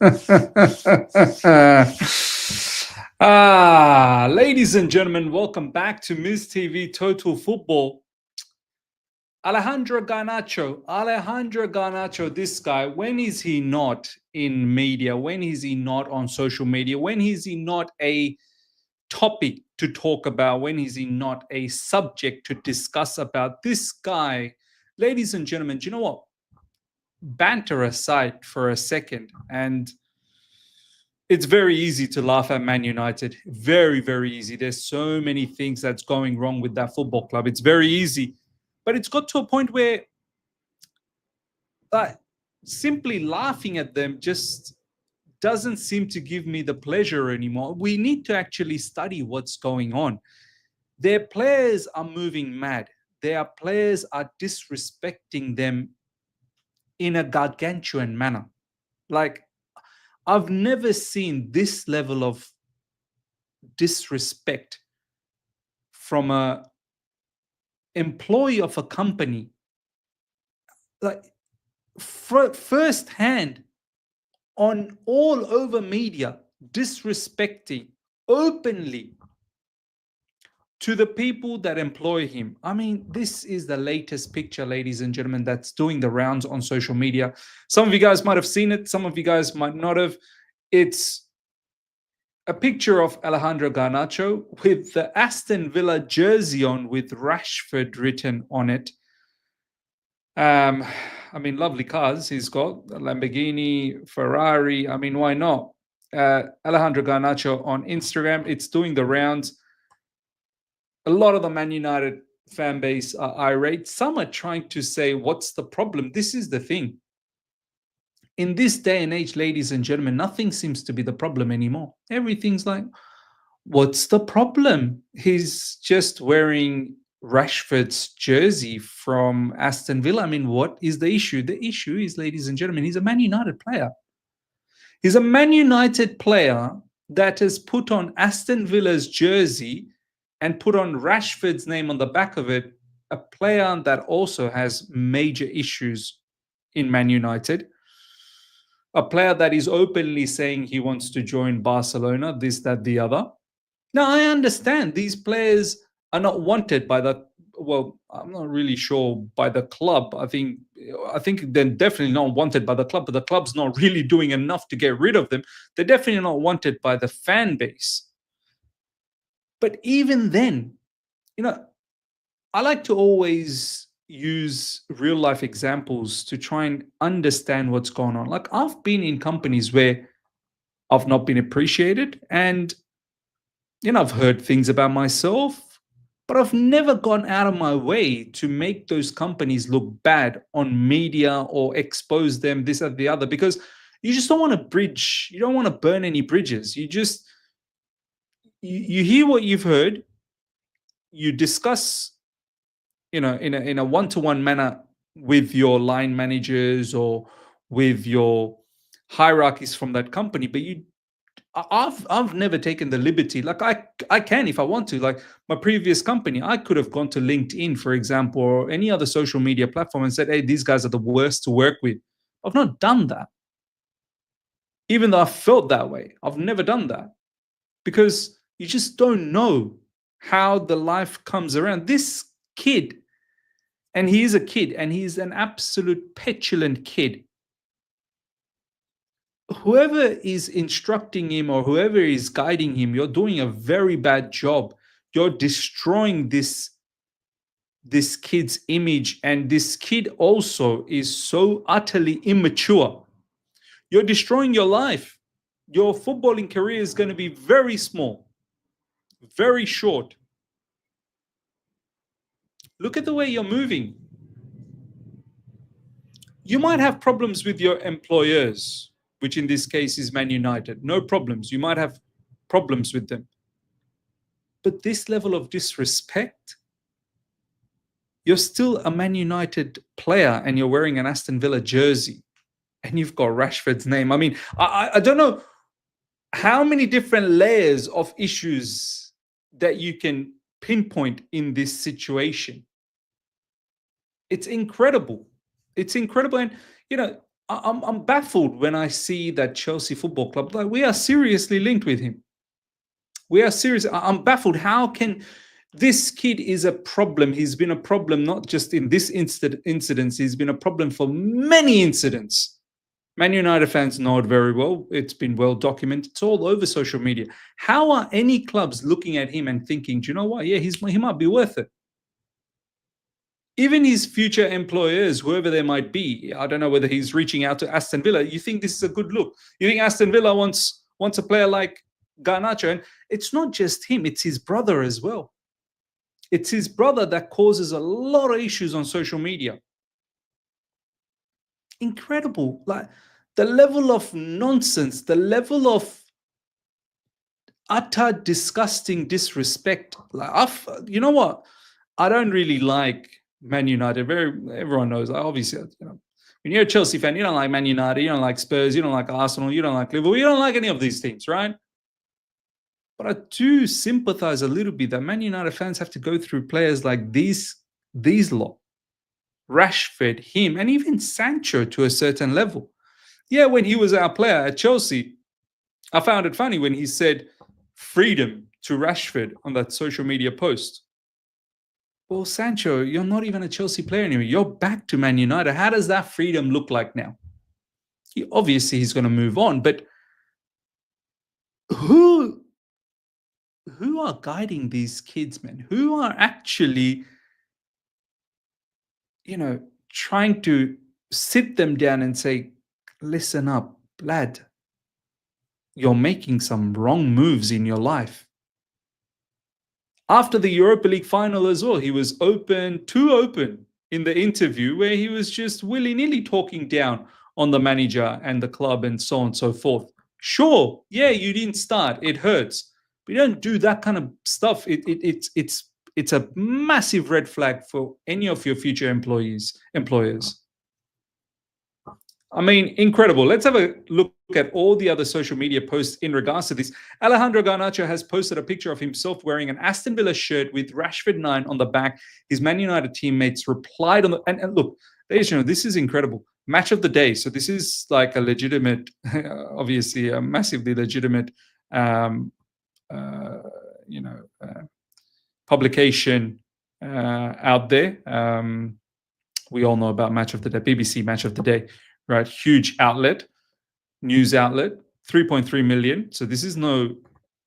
Ladies and gentlemen, welcome back to Ms. TV Total Football. Alejandro Garnacho, this guy, when is he not in media? When is he not on social media? When is he not a topic to talk about? When is he not a subject to discuss about? This guy, ladies and gentlemen, do you know what? Banter aside for a second, and it's very easy to laugh at Man United. Very, very easy. There's so many things that's going wrong with that football club. It's very easy. But it's got to a point where simply laughing at them just doesn't seem to give me the pleasure anymore. We need to actually study what's going on. Their players are moving mad. Their players are disrespecting them in a gargantuan manner. Like, I've never seen this level of disrespect from a employee of a company, like first hand, on all over media, disrespecting openly to the people that employ him. I mean, this is the latest picture, ladies and gentlemen, that's doing the rounds on social media. Some of you guys might have seen it, some of you guys might not have. It's a picture of Alejandro Garnacho with the Aston Villa jersey on with Rashford written on it. I mean, lovely cars he's got, a Lamborghini, Ferrari. I mean, why not? Alejandro Garnacho on Instagram, it's doing the rounds. A lot of the Man United fan base are irate. Some are trying to say, what's the problem? This is the thing. In this day and age, ladies and gentlemen, nothing seems to be the problem anymore. Everything's like, what's the problem? He's just wearing Rashford's jersey from Aston Villa. I mean, what is the issue? The issue is, ladies and gentlemen, he's a Man United player. He's a Man United player that has put on Aston Villa's jersey and put on Rashford's name on the back of it, a player that also has major issues in Man United. A player that is openly saying he wants to join Barcelona, this, that, the other. Now, I understand these players are not wanted by the, well, I'm not really sure by the club. I think they're definitely not wanted by the club, but the club's not really doing enough to get rid of them. They're definitely not wanted by the fan base. But even then, I like to always use real life examples to try and understand what's going on. Like, I've been in companies where I've not been appreciated, and I've heard things about myself, but I've never gone out of my way to make those companies look bad on media or expose them, this or the other, because you just don't want you don't want to burn any bridges. You hear what you've heard, you discuss, in a one-to-one manner with your line managers or with your hierarchies from that company, but I've never taken the liberty. Like, I can if I want to. Like, my previous company, I could have gone to LinkedIn, for example, or any other social media platform and said, hey, these guys are the worst to work with. I've not done that. Even though I felt that way, I've never done that, because you just don't know how the life comes around. This kid, and he is a kid, and he's an absolute petulant kid. Whoever is instructing him or whoever is guiding him, you're doing a very bad job. You're destroying this kid's image, and this kid also is so utterly immature. You're destroying your life. Your footballing career is going to be very small, very short. Look at the way you're moving. You might have problems with your employers, which in this case is Man United. No problems. You might have problems with them. But this level of disrespect, you're still a Man United player and you're wearing an Aston Villa jersey and you've got Rashford's name. I mean, I don't know how many different layers of issues that you can pinpoint in this situation. It's incredible. It's incredible. And, I'm baffled when I see that Chelsea Football Club, like, we are seriously linked with him. We are serious. I'm baffled. How can this kid is a problem? He's been a problem not just in this incident. He's been a problem for many incidents. Man United fans know it very well. It's been well documented. It's all over social media. How are any clubs looking at him and thinking, do you know what? Yeah, he might be worth it. Even his future employers, whoever they might be, I don't know whether he's reaching out to Aston Villa. You think this is a good look? You think Aston Villa wants a player like Garnacho? And it's not just him; it's his brother as well. It's his brother that causes a lot of issues on social media. Incredible, like the level of nonsense, the level of utter disgusting disrespect. Like, you know what? I don't really like Man United. Everyone knows. Obviously, when you're a Chelsea fan, you don't like Man United, you don't like Spurs, you don't like Arsenal, you don't like Liverpool, you don't like any of these teams, right? But I do sympathize a little bit that Man United fans have to go through players like these lot, Rashford, him, and even Sancho to a certain level. Yeah, when he was our player at Chelsea, I found it funny when he said freedom to Rashford on that social media post. Well, Sancho, you're not even a Chelsea player anymore. You're back to Man United. How does that freedom look like now? Obviously, he's going to move on, but who are guiding these kids, man? Who are actually, trying to sit them down and say, listen up, lad, you're making some wrong moves in your life. After the Europa League final as well, he was too open in the interview where he was just willy-nilly talking down on the manager and the club and so on and so forth. Sure, yeah, you didn't start. It hurts. But you don't do that kind of stuff. It's a massive red flag for any of your future employers. I mean, incredible. Let's have a look at all the other social media posts in regards to this. Alejandro Garnacho has posted a picture of himself wearing an Aston Villa shirt with Rashford 9 on the back. His Man United teammates replied on the... And look, ladies and gentlemen, this is incredible. Match of the day. So this is like a legitimate, obviously a massively legitimate, publication out there. We all know about Match of the Day, BBC Match of the Day. Right, huge outlet, news outlet, 3.3 million. So this is no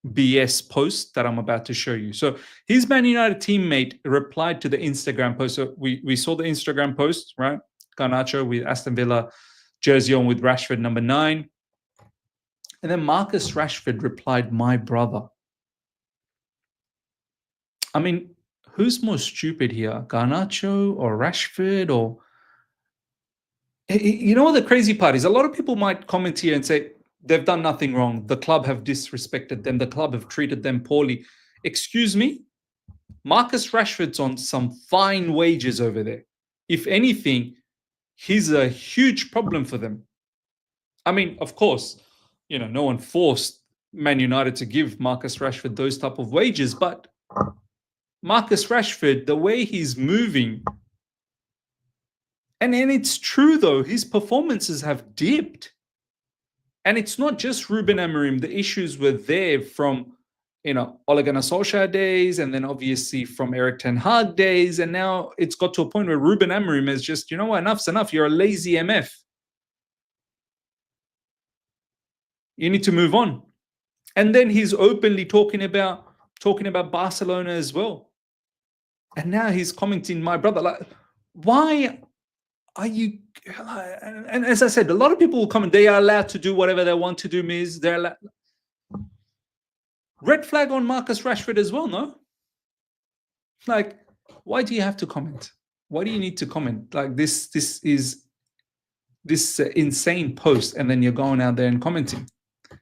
BS post that I'm about to show you. So his Man United teammate replied to the Instagram post. So we saw the Instagram post, right? Garnacho with Aston Villa jersey on with Rashford number 9. And then Marcus Rashford replied, my brother. I mean, who's more stupid here? Garnacho or Rashford or... You know what the crazy part is? A lot of people might comment here and say they've done nothing wrong. The club have disrespected them. The club have treated them poorly. Excuse me? Marcus Rashford's on some fine wages over there. If anything, he's a huge problem for them. I mean, of course, no one forced Man United to give Marcus Rashford those type of wages, but Marcus Rashford, the way he's moving... And it's true, though, his performances have dipped. And it's not just Ruben Amorim. The issues were there from, Ole Gunnar Solskjaer days, and then obviously from Erik ten Hag days. And now it's got to a point where Ruben Amorim is just, enough's enough. You're a lazy MF. You need to move on. And then he's openly talking about Barcelona as well. And now he's commenting, my brother. Like, why... are you... And as I said, a lot of people will comment, they are allowed to do whatever they want to do, Miz. They're allowed... Red flag on Marcus Rashford as well, no? Like, why do you have to comment? Why do you need to comment? Like, this is this insane post, and then you're going out there and commenting.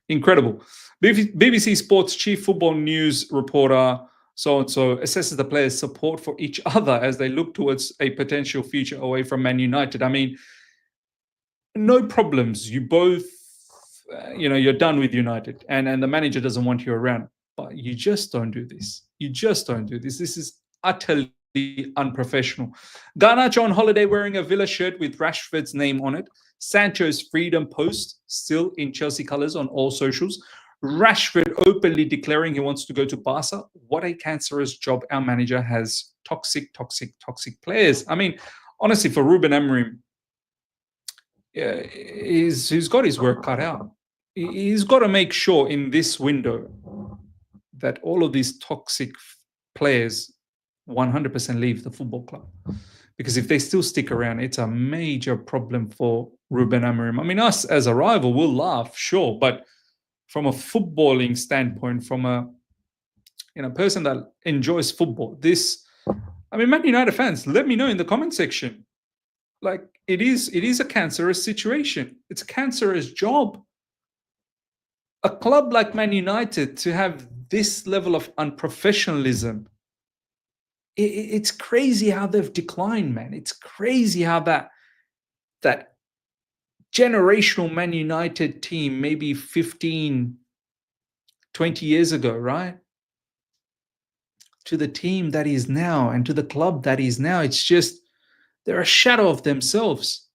Incredible. BBC Sports chief football news reporter so-and-so assesses the players' support for each other as they look towards a potential future away from Man United. I mean, no problems. You both, you're done with United, and the manager doesn't want you around. But you just don't do this. You just don't do this. This is utterly unprofessional. Garnacho on holiday wearing a Villa shirt with Rashford's name on it. Sancho's freedom post still in Chelsea colours on all socials. Rashford openly declaring he wants to go to Barca. What a cancerous job our manager has. Toxic, toxic, toxic players. I mean, honestly, for Ruben Amorim, he's got his work cut out. He's got to make sure in this window that all of these toxic players 100% leave the football club. Because if they still stick around, it's a major problem for Ruben Amorim. I mean, us as a rival, we'll laugh, sure, but from a footballing standpoint, from a person that enjoys football, Man United fans, let me know in the comment section. Like, it is a cancerous situation. It's a cancerous job. A club like Man United to have this level of unprofessionalism, it's crazy how they've declined, man. It's crazy how that generational Man United team, maybe 15, 20 years ago, right? To the team that is now and to the club that is now, it's just, they're a shadow of themselves.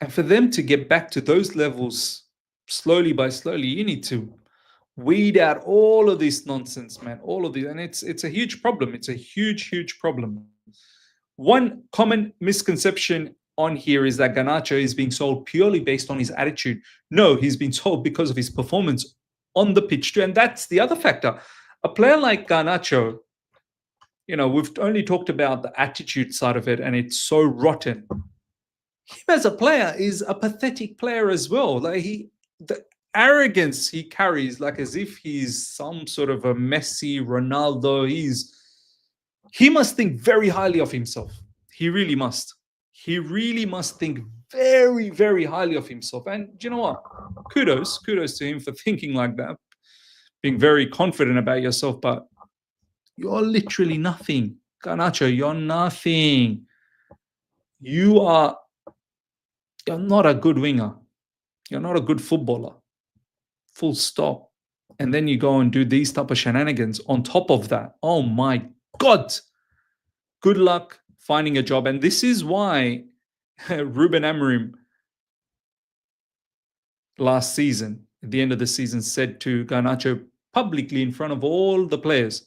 And for them to get back to those levels slowly by slowly, you need to weed out all of this nonsense, man. All of this. And it's a huge problem. It's a huge, huge problem. One common misconception on here is that Garnacho is being sold purely based on his attitude. No, he's been sold because of his performance on the pitch too. And that's the other factor. A player like Garnacho, we've only talked about the attitude side of it, and it's so rotten. Him as a player is a pathetic player as well. Like, the arrogance he carries, like as if he's some sort of a Messi, Ronaldo. He must think very highly of himself. He really must. He really must think very, very highly of himself. And you know what? Kudos to him for thinking like that, being very confident about yourself. But you're literally nothing. Garnacho, you're nothing. You're not a good winger. You're not a good footballer. Full stop. And then you go and do these type of shenanigans on top of that. Oh my God. Good luck finding a job. And this is why Ruben Amorim last season, at the end of the season, said to Garnacho publicly in front of all the players,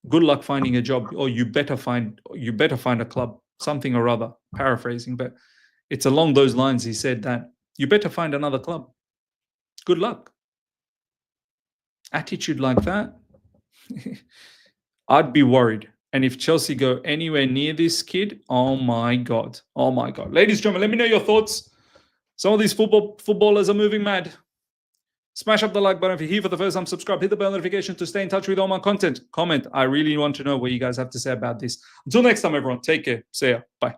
good luck finding a job, or you better find a club, something or other, paraphrasing, but it's along those lines. He said that you better find another club. Good luck. Attitude like that, I'd be worried. And if Chelsea go anywhere near this kid, oh my God. Oh my God. Ladies and gentlemen, let me know your thoughts. Some of these footballers are moving mad. Smash up the like button if you're here for the first time. Subscribe. Hit the bell notification to stay in touch with all my content. Comment. I really want to know what you guys have to say about this. Until next time, everyone. Take care. See ya. Bye.